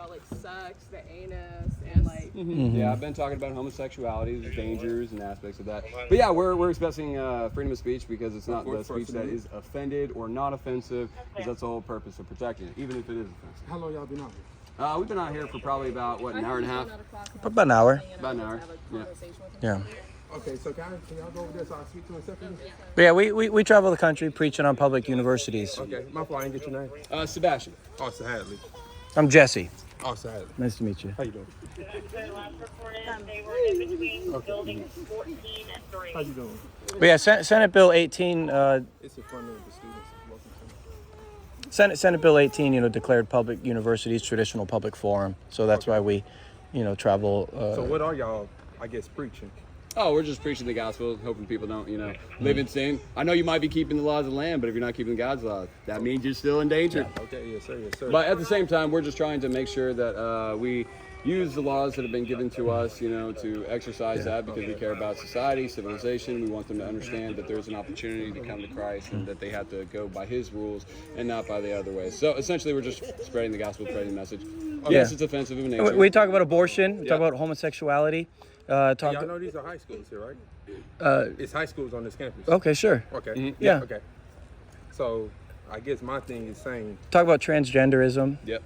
about like sex, the anus, and like. Yeah, I've been talking about homosexuality, the dangers and aspects of that. But yeah, we're expressing freedom of speech because it's not the speech that is offended or not offensive, because that's the whole purpose of protecting it, even if it is offensive. How long y'all been out here? We've been out here for probably about, an hour and a half? About an hour. About an hour, yeah. Yeah. Okay, so can y'all go over there so I speak to him separately? But yeah, we travel the country preaching on public universities. Okay, my fault, I didn't get your name. Sebastian. Austin Hadley. I'm Jesse. Austin Hadley. Nice to meet you. How you doing? Last reported they were in between buildings 14 and 3. How you doing? But yeah, Senate Bill 18. It's in front of the students. Welcome to Senate Bill 18, declared public universities traditional public forum. So that's why we, travel. So what are y'all, I guess, preaching? Oh, we're just preaching the gospel, hoping people don't, live in sin. I know you might be keeping the laws of the land, but if you're not keeping God's laws, that means you're still in danger. Okay, yes, sir, yes, sir. But at the same time, we're just trying to make sure that we use the laws that have been given to us, to exercise that, because we care about society, civilization. We want them to understand that there's an opportunity to come to Christ and that they have to go by His rules and not by the other ways. So essentially, we're just spreading the gospel, spreading the message. Yes, it's offensive in nature. We talk about abortion. We talk about homosexuality. Y'all know these are high schools here, right? It's high schools on this campus. Okay, sure. Okay. Mm-hmm. Yeah. Okay. So I guess my thing is saying. Talk about transgenderism. Yep.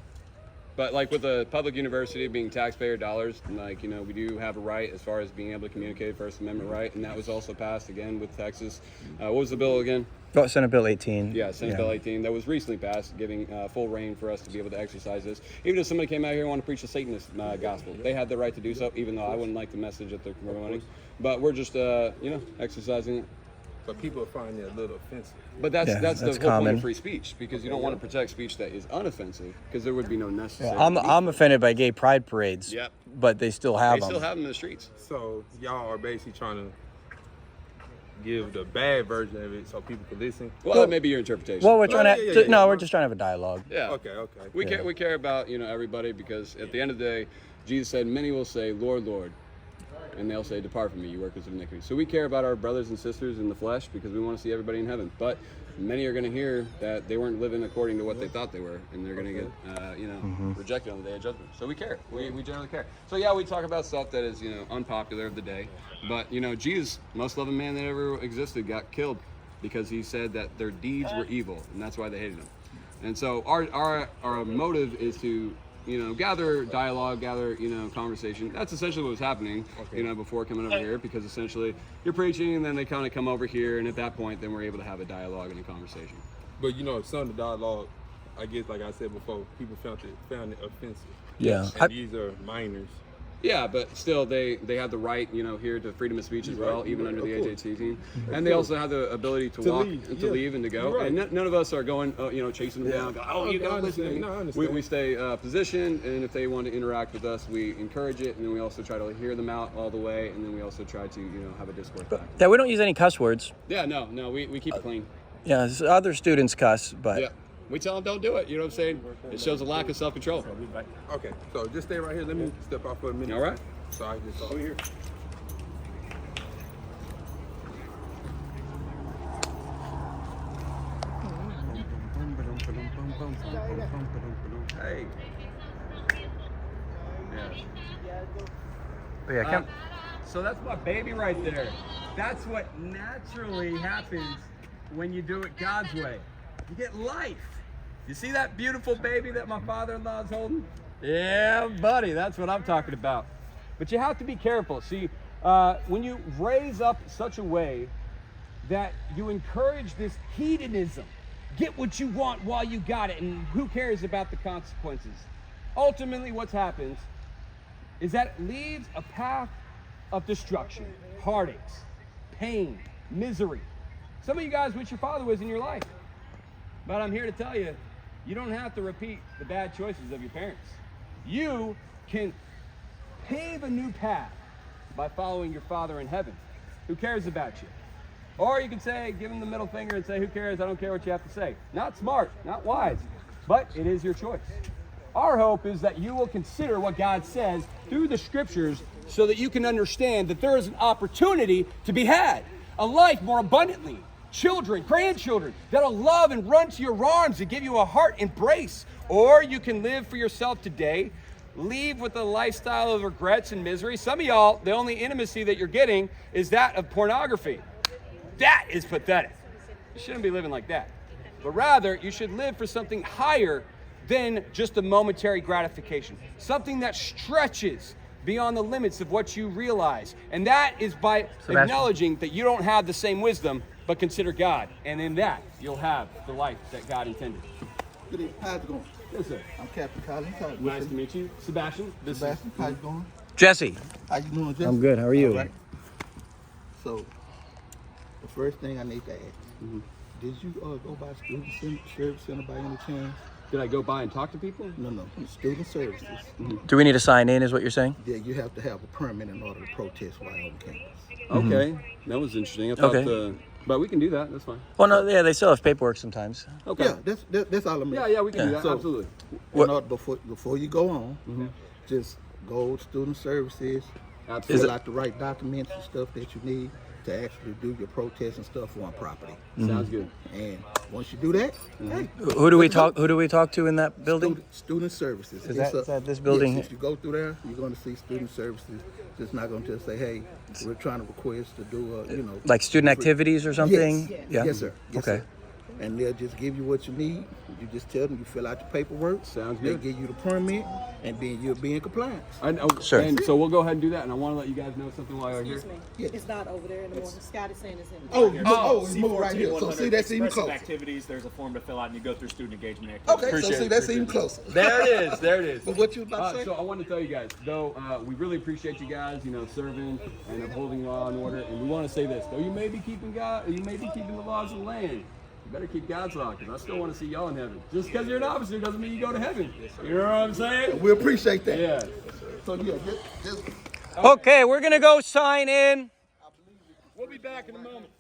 But like with a public university being taxpayer dollars, we do have a right as far as being able to communicate, First Amendment right, and that was also passed again with Texas. What was the bill again? Oh, Senate Bill 18. Yeah, Senate Bill 18 that was recently passed, giving full reign for us to be able to exercise this. Even if somebody came out here and wanted to preach the Satanist gospel, they had the right to do so, even though I wouldn't like the message that they're promoting. But we're just, exercising it. But people find it a little offensive. But that's the whole common. point of free speech, because you don't want to protect speech that is unoffensive, because there would be no necessary. I'm offended by gay pride parades. Yep. But they still have them. They still have them in the streets. So y'all are basically trying to give the bad version of it so people can listen. Well, that may be your interpretation. Well, we're trying to we're just trying to have a dialogue. Yeah. Okay. We care about everybody, because at the end of the day, Jesus said, "Many will say, Lord, Lord," and they'll say, "Depart from me, you workers of iniquity." So we care about our brothers and sisters in the flesh, because we want to see everybody in heaven. But many are going to hear that they weren't living according to what they thought they were, and they're going to get rejected on the day of judgment. So we care. We generally care. So yeah, we talk about stuff that is unpopular of the day. But Jesus, most loving man that ever existed, got killed because he said that their deeds were evil, and that's why they hated him. And so our motive is to gather dialogue, gather, conversation. That's essentially what was happening, before coming over here, because essentially you're preaching and then they kind of come over here, and at that point, then we're able to have a dialogue and a conversation. But some of the dialogue, I guess, like I said before, people found it offensive. Yeah. And these are minors. Yeah, but still, they have the right, here to freedom of speech as well, even under the age of 18. And they also have the ability to walk, and to leave, and to go. And none of us are going, chasing them down. Go, oh, you gotta listen to me. No, We stay positioned, and if they want to interact with us, we encourage it, and then we also try to hear them out all the way, and then we also try to, have a discourse back. Yeah, we don't use any cuss words. Yeah, no, we keep it clean. Yeah, other students cuss, but. Yeah. We tell them don't do it. You know what I'm saying? It shows a lack of self-control. Okay, so just stay right here. Let me step out for a minute. All right. So I just over here. Hey. But yeah, So that's my baby right there. That's what naturally happens when you do it God's way. You get life. You see that beautiful baby that my father-in-law is holding? Yeah, buddy, that's what I'm talking about. But you have to be careful. See, when you raise up such a way that you encourage this hedonism, get what you want while you got it, and who cares about the consequences? Ultimately, what happens is that it leads a path of destruction, heartaches, pain, misery. Some of you guys wish your father was in your life. But I'm here to tell you, you don't have to repeat the bad choices of your parents. You can pave a new path by following your Father in heaven, who cares about you. Or you can say, give him the middle finger and say, who cares? I don't care what you have to say. Not smart, not wise, but it is your choice. Our hope is that you will consider what God says through the scriptures so that you can understand that there is an opportunity to be had, a life more abundantly. Children, grandchildren, that'll love and run to your arms and give you a heart embrace. Or you can live for yourself today, leave with a lifestyle of regrets and misery. Some of y'all, the only intimacy that you're getting is that of pornography. That is pathetic. You shouldn't be living like that. But rather, you should live for something higher than just a momentary gratification. Something that stretches beyond the limits of what you realize. And that is by acknowledging that you don't have the same wisdom, but consider God. And in that, you'll have the life that God intended. Good evening. How's it going? Yes, sir. I'm Captain Collins. Nice to meet you. Sebastian. Sebastian, how you going? Jesse. How you doing, Jesse? I'm good. How are you? All right. So, the first thing I need to ask, did you go by Student Service Center by any chance? Did I go by and talk to people? No. Student Services. Do we need to sign in, is what you're saying? Yeah, you have to have a permit in order to protest while on campus. Okay. That was interesting. I thought Okay. but we can do that. That's fine. Well, no, yeah, they still have paperwork sometimes. Okay. Yeah, that's all I mean. Yeah, we can do that. So, Absolutely. In order, before you go on, just go to Student Services, Absolutely. fill out the right documents and stuff that you need to actually do your protest and stuff on property. Sounds good. And once you do that, hey, Who do we talk to in that building? Student Services. Is that this building? Yes, if you go through there, you're going to see Student Services. Just not going to just say, hey, we're trying to request to do Like student activities or something? Yes. Yeah. Yes, sir. Yes, Okay. sir. And they'll just give you what you need. You just tell them, you fill out your paperwork. Sounds They good. give you the permit, and then you'll be in compliance. Sure. And so we'll go ahead and do that. And I want to let you guys know something while you're here. Excuse me. Yes. It's not over there anymore. Scott is saying it's in. It's moving right here. So see, that's even Expressive closer. activities, there's a form to fill out and you go through student engagement activities. Okay, so see, that's even closer. There it is. There it is. But what you about to say? So I want to tell you guys, though, we really appreciate you guys, serving and upholding law and order. And we want to say this: though you may be keeping the laws of the land, you better keep God's law, because I still want to see y'all in heaven. Just because you're an officer doesn't mean you go to heaven. You know what I'm saying? We appreciate that. Yeah. So yeah, just Okay, we're going to go sign in. We'll be back in a moment.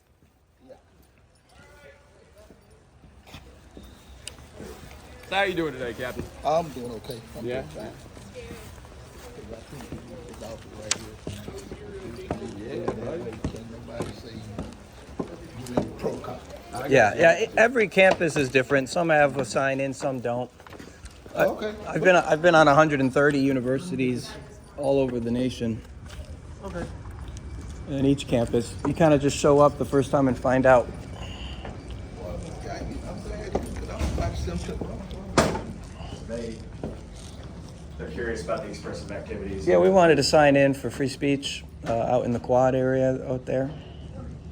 So how you doing today, Captain? I'm doing okay. I'm Yeah? doing fine. It's off right here. Yeah, That way can't nobody say you in protocol. Yeah. Every campus is different. Some have a sign in, some don't. Okay. I've been on 130 universities all over the nation. Okay. And each campus, you kind of just show up the first time and find out. Well, yeah, I'm glad because I'm about to send to They're curious about the expressive activities. Yeah, we wanted to sign in for free speech out in the quad area out there.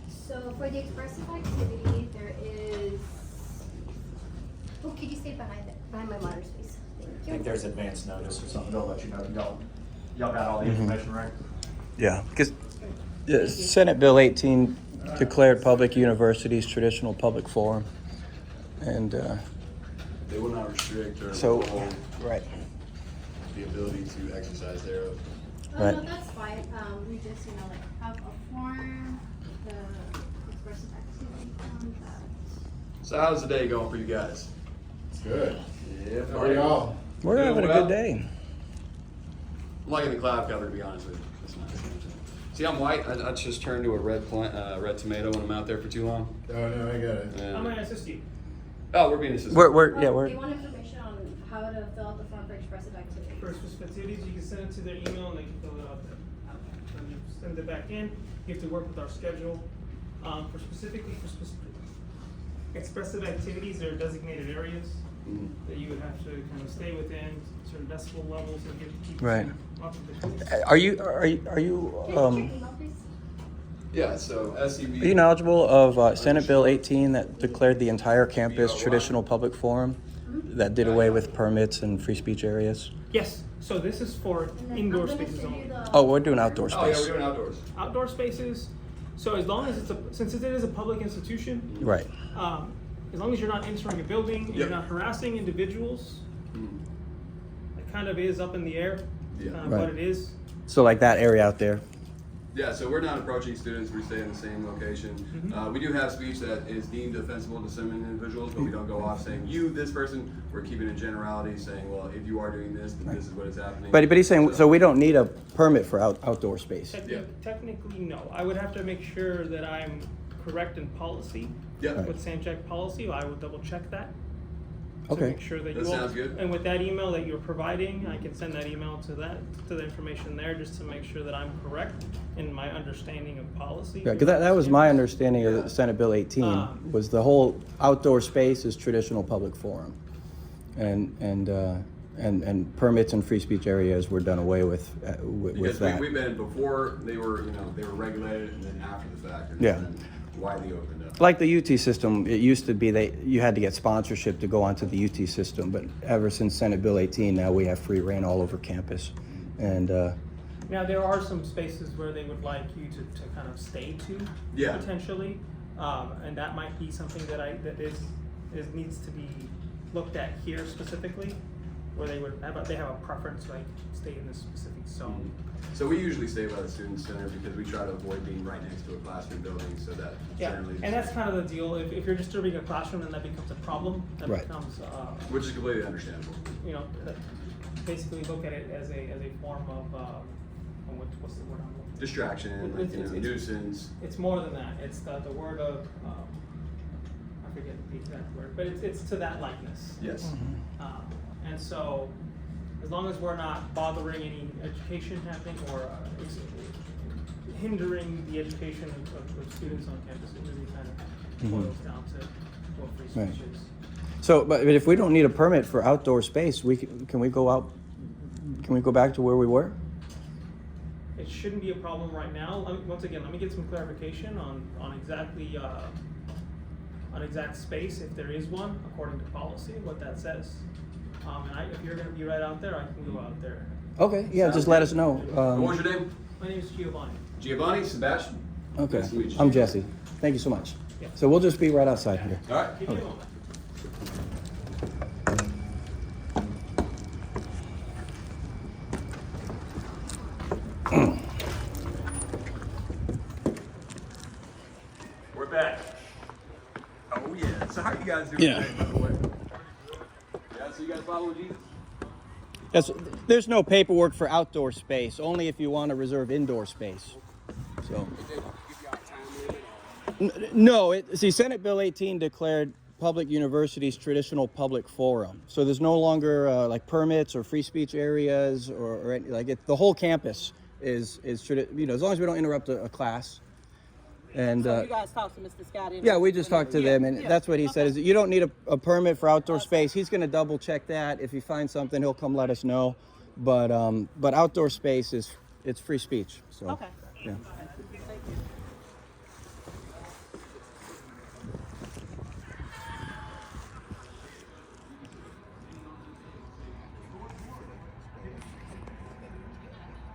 So for the expressive activity, there is. Oh, could you stay behind my monitor, please? I Thank think you. there's advance notice or something. They'll let you know. Y'all got all the information right? Yeah, because Senate Bill 18 declared public universities traditional public forum. And They will not restrict or so, withhold right. the ability to exercise thereof. Right. No, that's fine. We just, have a form, the expressive activity form that. So how's the day going for you guys? It's good. Yeah, How are y'all? We're Doing having a well. good day. I'm liking the cloud cover, to be honest with you. It's nice. See, I'm white. I just turned to a red tomato when I'm out there for too long. Oh, no, I got it. And- I'm going to assist you. Oh, we're being assisted. They We're want information on how to fill out the form for expressive activity. For specific activities, you can send it to their email and they can fill it out there. And you send it back in, you have to work with our schedule. For specific expressive activities, there are designated areas that you would have to kind of stay within, certain decibel levels and keep. Right. Lots of visuals. Are you Can you check your email, please? Yeah, so SCB. Are you knowledgeable of Senate Bill 18 that declared the entire campus traditional public forum, that did away with permits and free speech areas? Yes, so this is for And then indoor I'm gonna spaces send you only. the. Oh, we're doing outdoor Oh, yeah, space. we're doing outdoors. Outdoor spaces, so as long as since it is a public institution, Right. as long as you're not entering a building, and you're Yep. not harassing individuals, it kind of is up in the air, Yeah. what Right. it is. So like that area out there. Yeah, so we're not approaching students. We stay in the same location. We do have speech that is deemed offensive to some individuals, but we don't go off saying, you, this person. We're keeping a generality saying, well, if you are doing this, then this is what is happening. But he's saying, so we don't need a permit for outdoor space. Technically, no. I would have to make sure that I'm correct in policy. Yeah. With Samjack policy, I would double check that. to Okay. make sure that That you all, sounds good. and with that email that you're providing, I can send that email to the information there, just to make sure that I'm correct in my understanding of policy. Yeah, because that was my understanding of Senate Bill 18, was the whole outdoor space is traditional public forum. And permits and free speech areas were done away with Because that. we've been, before they were, they were regulated, and then after the fact, and Yeah. then widely opened up. Like the UT system, it used to be you had to get sponsorship to go onto the UT system, but ever since Senate Bill 18, now we have free reign all over campus. And Now, there are some spaces where they would like you to kind of stay to, Yeah. potentially, and that might be something that needs to be looked at here specifically, where they have a preference, like stay in this specific zone. So we usually stay by the student center because we try to avoid being right next to a classroom building, so that Yeah, generally. and that's kind of the deal. If you're disturbing a classroom, then that becomes a problem. That Right. becomes, Which is completely understandable. basically look at it as a form of what's the word I'm looking for? Distraction, like, nuisance. It's more than that. It's the word of I forget the exact word, but it's to that likeness. Yes. And so, as long as we're not bothering any education happening or hindering the education of students on campus, it really kind of boils down to what free speech Right. is. so, but if we don't need a permit for outdoor space, can we go out? Can we go back to where we were? It shouldn't be a problem right now. Once again, let me get some clarification on exactly on exact space, if there is one, according to policy, what that says. And if you're going to be right out there, I can go out there. Okay, yeah, just let us know. What was your name? My name is Giovanni. Giovanni, Sebastian. Okay, Nice to meet you. I'm Jesse. Thank you so much. Yeah. So we'll just be right outside here. All right. Give me a moment. We're back. Oh yeah. So how are you guys doing Yeah. today, by the way? Yeah. So you guys following Jesus? Yes, there's no paperwork for outdoor space, only if you want to reserve indoor space. So. No, see, Senate Bill 18 declared public universities traditional public forum. So there's no longer like permits or free speech areas or the whole campus is as long as we don't interrupt a class. And So you guys talked to Mr. Scott? yeah, we just talked to them, and that's what he said, is you don't need a permit for outdoor space. He's going to double check that. If he finds something, he'll come let us know. But outdoor space it's free speech. So Okay. yeah.